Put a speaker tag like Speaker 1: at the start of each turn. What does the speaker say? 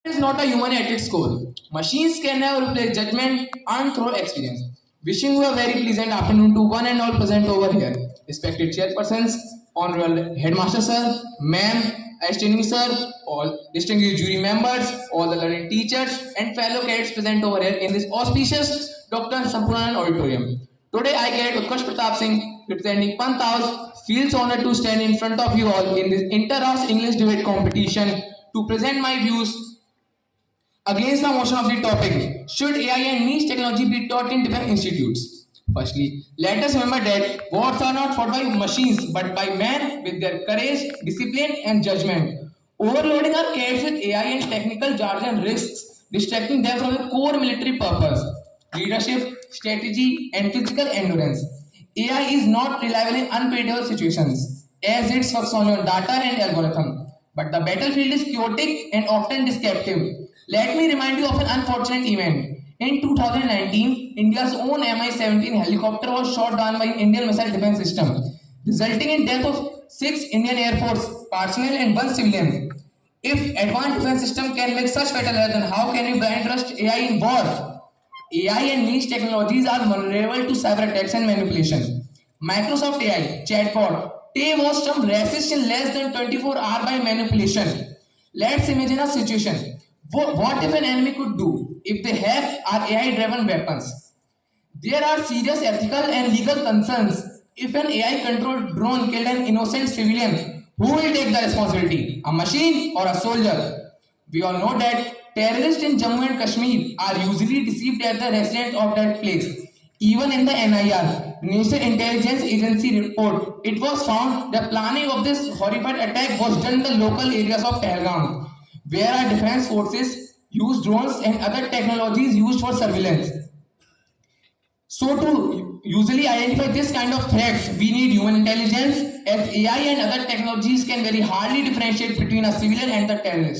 Speaker 1: is not a human at its core. Machines can never replace judgment earned through experience. Wishing you a very pleasant afternoon to one and all present over here. Respected chairpersons, honorable headmaster sir, ma'am, esteemed sir, all distinguished jury members, all the learned teachers, and fellow cadets present over here in this auspicious Dr. Sampurnan Auditorium. Today I get Utkarsh Pratap Singh representing Pant House feels honored to stand in front of you all in this inter-house English debate competition to present my views against the motion of the topic, should AI and niche technology be taught in different institutes? Firstly, let us remember that wars are not fought by machines but by men with their courage, discipline, and judgment. Overloading our cadets with AI and technical jargon risks distracting them from the core military purpose, leadership, strategy, and physical endurance. AI is not reliable in unpredictable situations, as it works on your data and algorithm. But the battlefield is chaotic and often deceptive. Let me remind you of an unfortunate event. In 2019, India's own Mi-17 helicopter was shot down by an Indian missile defense system, resulting in death of 6 Indian Air Force personnel and 1 civilian. If advanced defense system can make such fatal errors, then how can you blind trust AI in war? AI and niche technologies are vulnerable to cyber attacks and manipulation. Microsoft AI chatbot Tay was termed racist in less than 24 hours by manipulation. Let's imagine a situation. What if an enemy could do if they have our AI-driven weapons? There are serious ethical and legal concerns. If an AI-controlled drone killed an innocent civilian, who will take the responsibility? A machine or a soldier? We all know that terrorists in Jammu and Kashmir are usually deceived as the resident of that place. Even in the NIR, National Intelligence Agency report, it was found the planning of this horrified attack was done in the local areas of Pahalgam, where our defense forces use drones and other technologies used for surveillance. So to usually identify this kind of threats, we need human intelligence, as AI and other technologies can very hardly differentiate between a civilian and the terrorist.